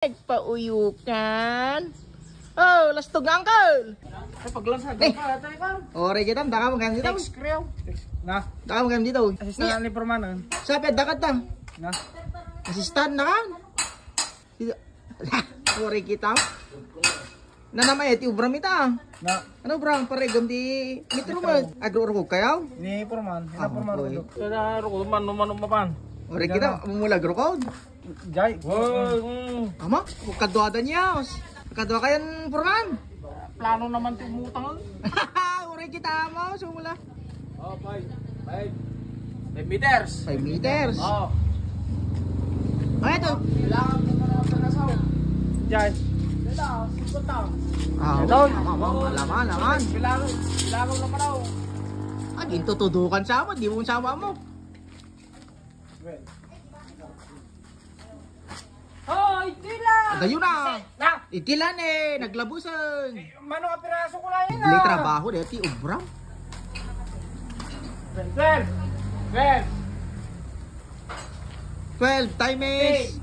Nagpauyukan. Oh, lastog na uncle. Ay, paglansa, pa, tayo ka. Ore kita, daka mo kayo dito. Text kriyaw. Na, Daka mo kayo dito. assistant ni Permanan. Sabi, dakat ta. Na, Assistant na kan. Dito. Ore kita. Na naman iti ubram ita. na, Ano brang paregam di mitro mo. Agro-ro kayo. ni Perman, ina Ah, Perman boy. ro. Kada ro man mapan. Ore kita, mumula agro ko. Jay. Ama, kadwada niya. Kadwa kayan purman. Plano naman ti umutang. Ore kita mo, sumula. Oh, 5 meters. 5 meters. Oh. Ay, ito. Kailangan mo na panasaw. Jay. Dala, 50 taon. Ah, Hello? alaman. Bilangan na palaw. Ah, ginto tudukan sama, di mo sama mo. Hoy, tila. Dayo na. Na, Ikilan naglabusan. mano ka piraso ko lang yun. Bili trabaho deti ubra. 12. 12 time is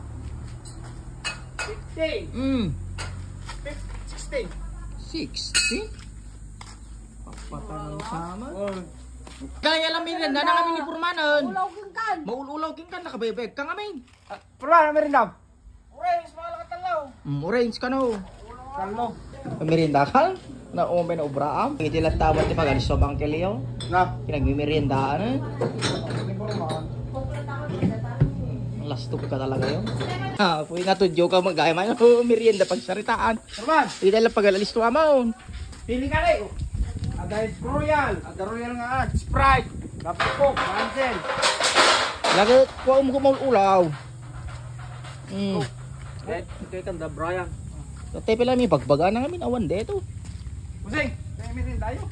15. 16. 60. Papatan sama. Oh. Kaya lang min na kami ni Purmanon. Ulaw king kan. Maululaw king kan nakabaybay ka ngamin. Perman, merinda. Orange, mahal ka talaw. Orange ka no. Talo. Merinda ka? Na umay na ubraam. Iti lang tawad ti pagalis sa bangkeliyo. Na. Pinagmimerindaan eh. Ni Perman. Lastog ka talaga yun. Ha, puwi na to joke ka mag-gaya man. Oh, merienda pagsaritaan. Perman, Hindi lang pag-alalis to amon. pili ka rin. Ada Royal. Ada Royal nga. Sprite. Dapat po. Cancel. Lagi ko ulaw. Ito yung da Brian. Tepe lang may bagbaga na kami awan deto. Pusing. May merinda yun.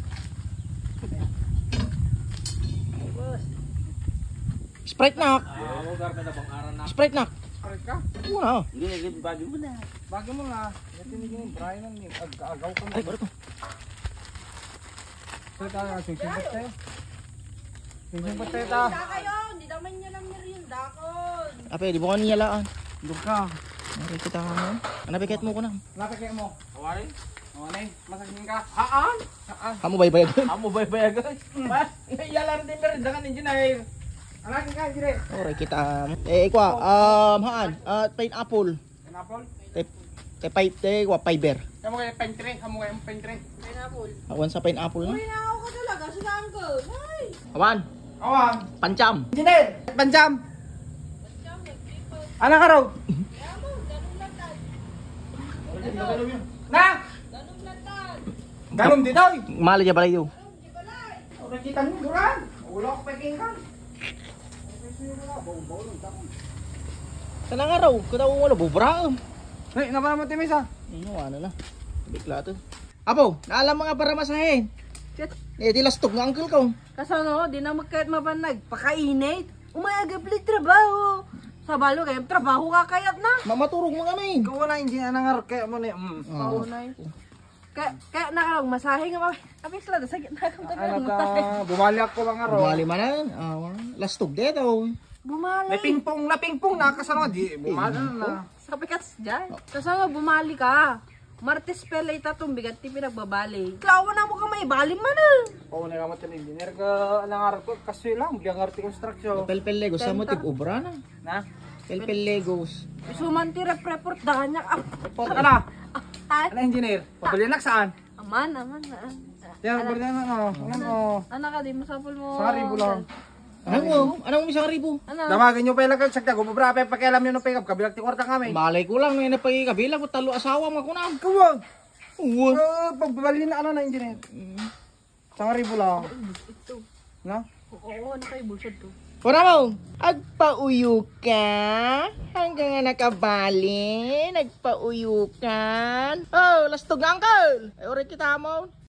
Sprite nak. Lugar na bang aran na. Sprite nak. Sprite ka? Una. Hindi, bagyo mo na. Bagyo mo na. Ito yung Brian ang agaw ka mo. Ay, baru to. Ito tayo, sisipot tayo. Sisipot tayo ta. Hindi kayo. Hindi naman niya lang merienda kon. Apa di bukan niya laan. Doon ka. Mari kita mo. Ano bigat mo ko na? Lapit kayo mo. Awari? Awari? Masagin ka? Haan? Haan? Kamu bay-bay agad. Amo bay-bay agad. Ba? Iyalan din merinda ka ninyo na eh. Alakin ka, dire. Ore kita. Ikwa haan pineapple. Pineapple? Te fiber. Kamu kayo pentre. Kamu kayo pentre. Pineapple. Awan sa pineapple na. Uy, nakaw ka talaga. Sila uncle. Ay. Awan. Awan. Pancam. Engineer. Panjam. Anak ka raw? Kaya mo, ganun lang tan. Na! Ganun lang tan. Ganun dito. Mali niya balay yo. Di ba lai? Nakikita nyo, duran. Ulok peking ka. Sana nga raw, kada wala bubra. Hey, napala mo timis ha? Ano na. Bigla to. Apo, naalam mga para masahin. Di lastog nga uncle ko. Kasano, di na magkait mabanag. Pakainit. Umayaga pala trabaho. Sa balo kayo, trabaho ka kayat na. Mamaturog mo kami. Ikaw na hindi na nangar kaya mo na Paunay. Kaya nakalong masahe nga mami. Abi sila, sa gitna kang Ano ganun. ka, bumali ako lang araw. Bumali man na. Lastog deto. Bumali. Na pingpong nakasama di bumali na. Sa pikats dyan. Kasama bumali ka. Martes pala itatong bigat ti pinagbabali. Klawa na mo ka may bali man ah. Oo na kamot yung engineer ka nangar ko kasi lang bilang arte construction. Pelpel Legos sa motif obra na. Na? Pelpel Legos. Sumanti report dahan niya. Ano? Ah, Ano engineer? Pabalinak saan? aman. Yan, bali na ano. Anak ka, di masapol mo. Sa ribo lang. Ano mo isang ribo? Ano? Damagan nyo pa ilang kagsagda. Kung mabrape, pakialam nyo ng pick-up. Kabilang ti kwarta kami. Malay ko lang ngayon na pagkikabila ko talo asawa mo ako na. Kawag! Uwa. Pagbabali na ano na engineer. Sa ribo lang. Ito. No? Oo, ano kayo bulsod to? Wala mo, agpauyo ka hanggang nga nakabali, nagpauyo kan. Oh, lastog na uncle. Ay, ore kita mo.